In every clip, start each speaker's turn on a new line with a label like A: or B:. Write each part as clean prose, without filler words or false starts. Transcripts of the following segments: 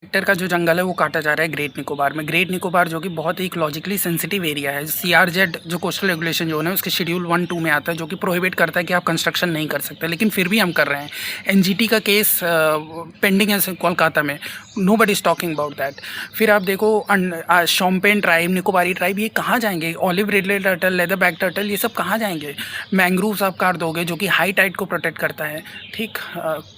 A: Hectare का जो जंगल है वो काटा जा रहा है ग्रेट निकोबार में। ग्रेट निकोबार जो कि बहुत ही इकोलॉजिकली सेंसिटिव एरिया है। सीआरजेड जो कोस्टल रेगुलेशन जोन है उसके शेड्यूल 1-2 में आता है, जो कि प्रोहिबिट करता है कि आप कंस्ट्रक्शन नहीं कर सकते, लेकिन फिर भी हम कर रहे हैं। एनजीटी का केस पेंडिंग है कोलकाता में, nobody is talking about that. फिर आप देखो शोम्पेन ट्राइब, निकोबारी ट्राइब, ये कहाँ जाएंगे? Olive ridley turtle, leatherback turtle, ये सब कहाँ जाएंगे? मैंग्रोव्स आप काट दोगे जो कि हाई टाइड को प्रोटेक्ट करता है, ठीक।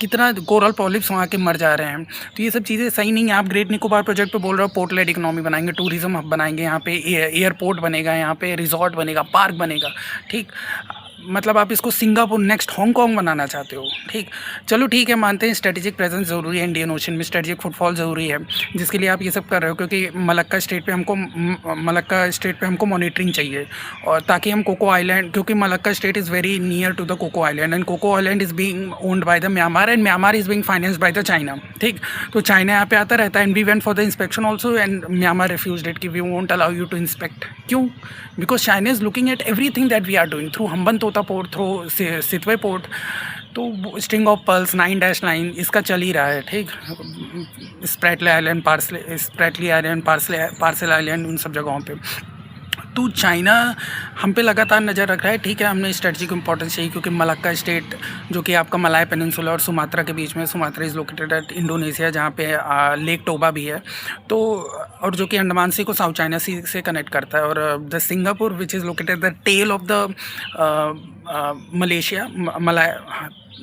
A: कितना कोरल पॉलिप्स वहाँ के मर जा रहे हैं। तो ये सब चीज़ें सही नहीं है। आप ग्रेट निकोबार प्रोजेक्ट पे बोल रहे हो पोर्ट लेड इकोनॉमी बनाएंगे, टूरिज्म हब बनाएंगे, यहाँ पे एयरपोर्ट बनेगा, यहाँ पे रिजॉर्ट बनेगा, पार्क बनेगा, ठीक। मतलब आप इसको सिंगापुर नेक्स्ट हांगकांग बनाना चाहते हो, ठीक। चलो ठीक है, मानते हैं स्ट्रेटेजिक प्रेजेंस ज़रूरी है इंडियन ओशन में, स्ट्रेटेजिक फुटफॉल ज़रूरी है, जिसके लिए आप ये सब कर रहे हो, क्योंकि मलक्का स्टेट पे हमको मॉनिटरिंग चाहिए, और ताकि हम कोको आइलैंड, क्योंकि Malacca strait is very near to the Coco Island, and Coco Island is being owned by the Myanmar, and Myanmar is being financed by the China, ठीक। तो China यहाँ पे आता रहता है, and we went for the inspection also, and Myanmar refused it कि we won't allow you to inspect. क्यों? Because China is looking at everything that we are doing through Hambantota port, through Sittwe port. तो string of pearls 9-9 इसका चल ही रहा है, ठीक। Spratly island, Paracel island, उन सब जगहों पे तो चाइना हम पे लगातार नज़र रख रहा है, ठीक है। हमने स्ट्रेटजिक इंपॉर्टेंस चाहिए, क्योंकि मलक्का स्टेट जो कि आपका मलाय पेनिनसुला और सुमात्रा के बीच में, Sumatra is located at Indonesia, जहाँ पे लेक टोबा भी है, तो और जो कि अंडमान सी को साउथ चाइना सी से कनेक्ट करता है, और the Singapore which is located the tail of the Malaysia, Malay,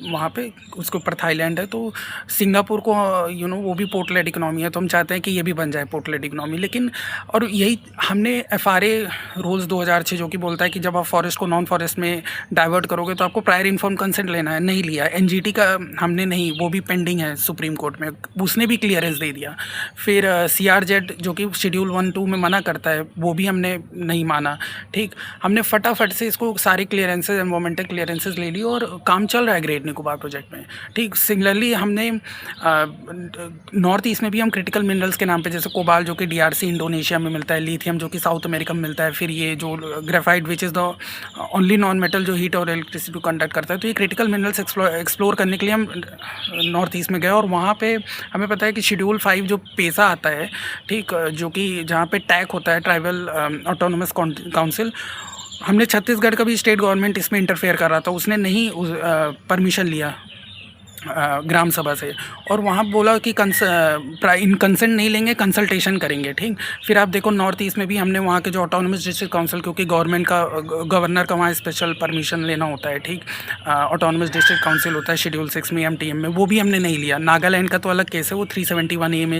A: वहाँ पे उसके ऊपर थाईलैंड है। तो सिंगापुर को वो भी पोर्टलेट इकोनॉमी है, तो हम चाहते हैं कि ये भी बन जाए पोर्टलेट इकोनॉमी। लेकिन और यही हमने एफआरए रूल्स 2006 जो कि बोलता है कि जब आप फॉरेस्ट को नॉन फॉरेस्ट में डाइवर्ट करोगे तो आपको प्रायर इन्फॉर्म कंसेंट लेना है, नहीं लिया। एनजीटी का हमने नहीं, वो भी पेंडिंग है सुप्रीम कोर्ट में, उसने भी क्लियरेंस दे दिया। फिर सीआरजेड जो कि शेड्यूल 1-2 में मना करता है, वो भी हमने नहीं माना, ठीक। हमने फटाफट से इसको सारे क्लियरेंसेज, एनवायरमेंटल क्लियरेंसेज ले ली, और काम चल रहा है ग्रेट निकोबार प्रोजेक्ट में, ठीक। सिमिलरली हमने नॉर्थ ईस्ट में भी हम क्रिटिकल मिनरल्स के नाम पे, जैसे कोबाल जो कि डीआरसी इंडोनेशिया में मिलता है, लिथियम जो कि साउथ अमेरिका में मिलता है, फिर ये जो graphite which is the only non metal जो हीट और इलेक्ट्रिसिटी को कंडक्ट करता है। तो ये क्रिटिकल मिनरल्स एक्सप्लोर करने के लिए हम नॉर्थ ईस्ट में गए, और वहाँ पे हमें पता है कि शेड्यूल 5 जो पेसा आता है, ठीक, जो कि जहाँ पे टैग होता है ट्राइबल ऑटोनोमस काउंसिल, हमने छत्तीसगढ़ का भी स्टेट गवर्नमेंट इसमें इंटरफेयर कर रहा था, उसने नहीं परमिशन लिया ग्राम सभा से, और वहाँ बोला कि कंसेंट नहीं लेंगे, कंसल्टेशन करेंगे, ठीक। फिर आप देखो नॉर्थ ईस्ट में भी हमने वहाँ के जो ऑटोनोमस डिस्ट्रिक्ट काउंसिल, क्योंकि गवर्नर का वहाँ स्पेशल परमिशन लेना होता है, ठीक। ऑटोनोमस डिस्ट्रिक्ट काउंसिल होता है शेड्यूल 6 में, एमटीएम में, वो भी हमने नहीं लिया। नागालैंड का तो अलग केस है, वो 371A में